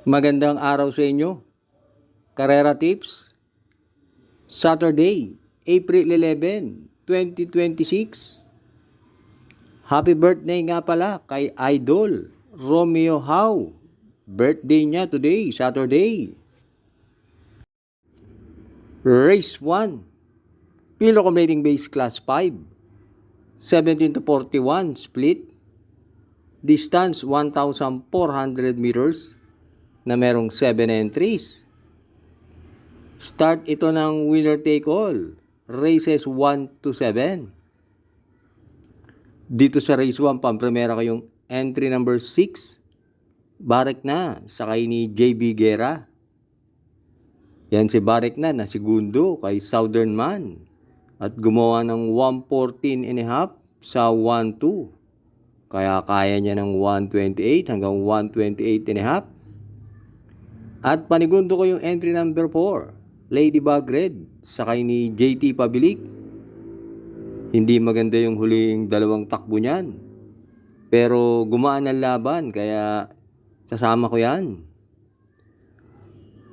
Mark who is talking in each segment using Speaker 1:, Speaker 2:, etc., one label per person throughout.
Speaker 1: Magandang araw sa inyo. Karera Tips, Saturday, April 11, 2026. Happy birthday nga pala kay Idol Romeo Howe. Birthday niya today, Saturday. Race 1, Pilo Commuting Base Class 5, 17 to 41 split. Distance 1,400 meters na merong 7 entries. Start ito ng winner take all, races 1 to 7. Dito sa race 1, pampremera kayong entry number 6, Barek na, sakay ni JB Guerra. Yan si Barek na segundo kay Southern Man at gumawa ng 114.5 sa 1-2. Kaya kaya niya ng 128 hanggang 128.5. At panigundo ko yung entry number 4, Ladybug Red, sakay ni JT Pabilik. Hindi maganda yung huling dalawang takbo niyan. Pero gumaan ang laban, kaya sasama ko yan.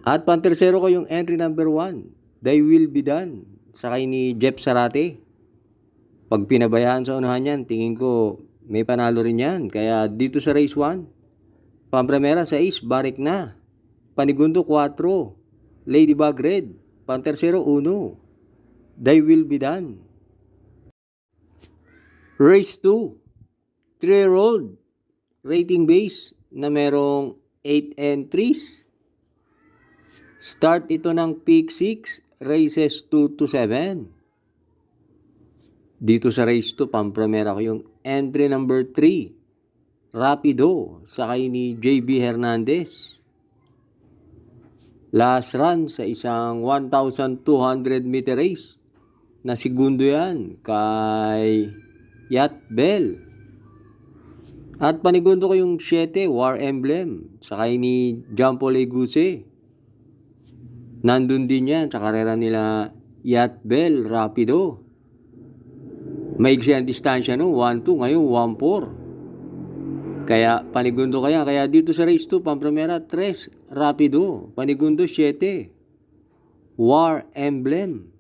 Speaker 1: At pantersero ko yung entry number 1, They Will Be Done, sakay ni Jeff Sarate. Pag pinabayaan sa unahan yan, tingin ko may panalo rin yan. Kaya dito sa race 1, pampremera 6, Barek na. Panigundo 4, Ladybug Red. Pantersero 1, They Will Be Done. Race 2, 3-year-old, rating base na merong 8 entries. Start ito ng peak 6, races 2 to 7. Dito sa race 2, pampremera ko yung entry number 3, Rapido, sakay ni JB Hernandez. Last run sa isang 1,200 meter race na segundo yan kay Yat Bell. At panigundo ko yung 7, War Emblem, sakay ni Jampo Leguse. Nandun din yan sa karera nila Yat Bell, Rapido. Maigsi ang distansya no, 1-2, ngayon 1-4. Kaya panigundo kaya dito sa race 2, pampremera 3, Rapido. Panigundo 7, War Emblem.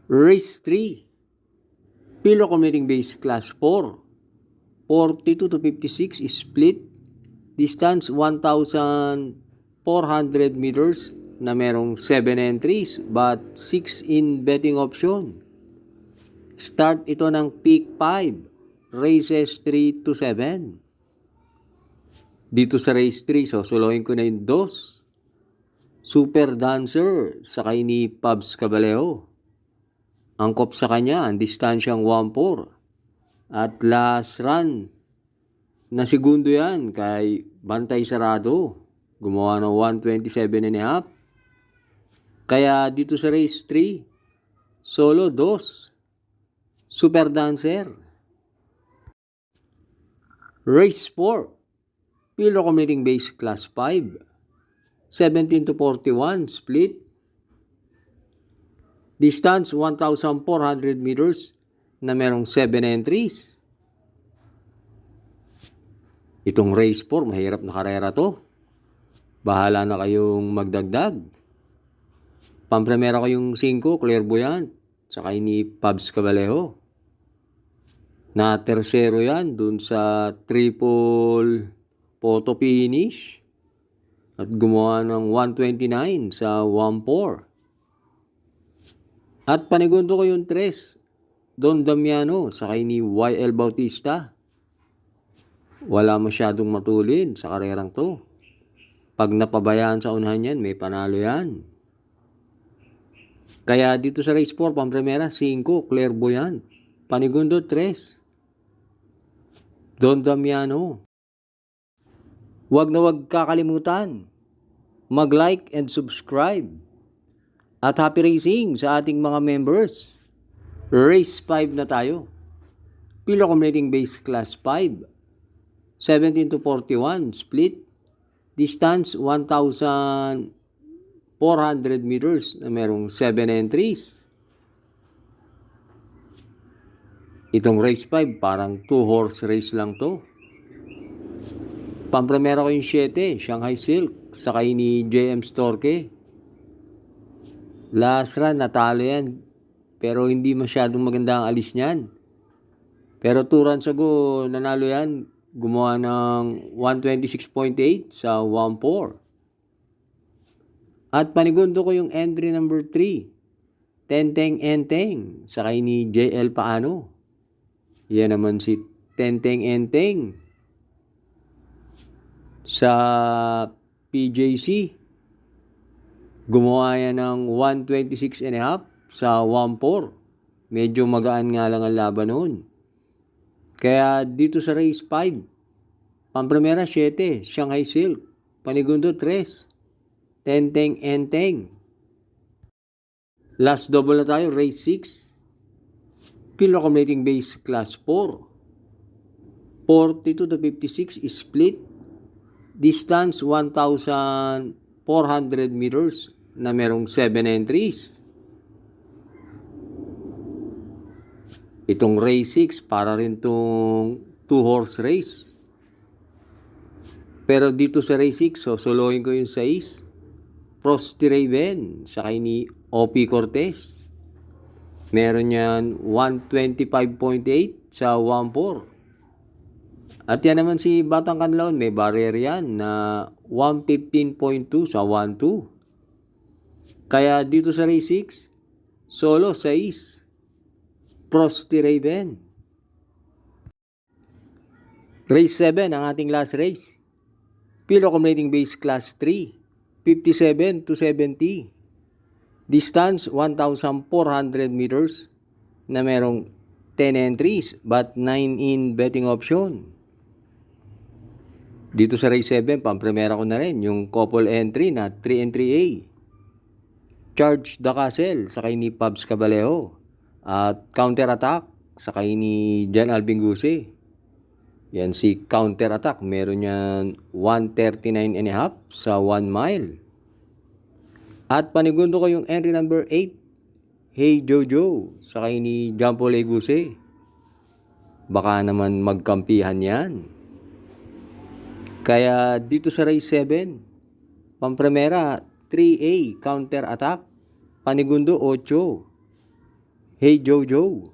Speaker 1: Race 3, Pilo Commuting Base Class 4, 42 to 56 split. Distance 1,400 meters na merong 7 entries but 6 in betting option. Start ito ng peak 5, races 3 to 7. Dito sa race 3, solohin ko na yung 2, Super Dancer, sakay ni Pabs Caballero. Angkop sa kanya, ang distansyang 1-4. At last run na segundo yan kay Bantay Sarado. Gumawa ng 127.5. Kaya dito sa race 3, solo 2, Super Dancer. Race 4, Pilo Commuting Base Class 5, 17 to 41 split. Distance 1,400 meters na merong 7 entries. Itong race 4, mahirap na karera to. Bahala na kayong magdagdag. Pampremera ko yung 5, Clairvoyant, sakay ni Pabs Caballero. Na tersero yan dun sa triple photo finish. At gumawa ng 129 sa 1-4. At panigundo ko yung 3, Don Damiano, sakay ni YL Bautista. Wala masyadong matulid sa karerang to. Pag napabayaan sa unahan yan, may panalo yan. Kaya dito sa race 4, pampremera 5, Clairvoyant. Panigundo 3, Don Damiano. Huwag na huwag kakalimutan mag-like and subscribe. At happy racing sa ating mga members. Race 5 na tayo. Pilo Commuting Base Class 5, 17 to 41 split. Distance 1,400 meters na merong 7 entries. Itong race 5, parang 2-horse race lang to. Pampremera ko yung 7, Shanghai Silk, sakay ni JM Storke. Last run, natalo yan. Pero hindi masyadong maganda ang alis niyan. Pero 2 runs ago, nanalo yan. Gumawa ng 126.8 sa 1-4. At panigundo ko yung entry number 3. Tenteng Enteng, sakay ni JL Paano. Yan naman si Tenteng Enteng sa PJC. Gumawa yan ng 126.5 sa 1-4. Medyo magaan nga lang ang laban noon. Kaya dito sa race 5, pampremera 7, Shanghai Silk. Panigundo 3, Tenteng Enteng. Last double na tayo, race 6. Field accumulating base class 4. 42 to 56 is split. Distance 1,400 meters na merong 7 entries. Itong race 6 para rin itong 2-horse race. Pero dito sa race 6, so solohin ko yung 6. Frosty Raven, sakay ni OP Cortez. Meron yan 125.8 sa 1-4. At yan naman si Batang Kanlaon, may barrier yan na 115.2 sa 1-2. Kaya dito sa race 6, solo 6. Frosty Raven. Race 7, ang ating last race. Field accumulating base class 3, 57 to 70. Distance 1,400 meters na merong 10 entries but 9 in betting option. Dito sa race 7, pampremera ko na rin yung couple entry na 3 and 3A. Charge the Castle, sakay ni Pabs Cabalejo. At counter attack, sakay ni Jan Alvin Guse. Yan si counter attack, meron yan 139.5 sa 1 mile. At panigundo ko yung entry number 8, Hey Jojo, sakay ni Jampo Leguse. Baka naman magkampihan yan. Kaya dito sa race 7, pampremera 3A, counter attack, panigundo 8, Hey Jojo.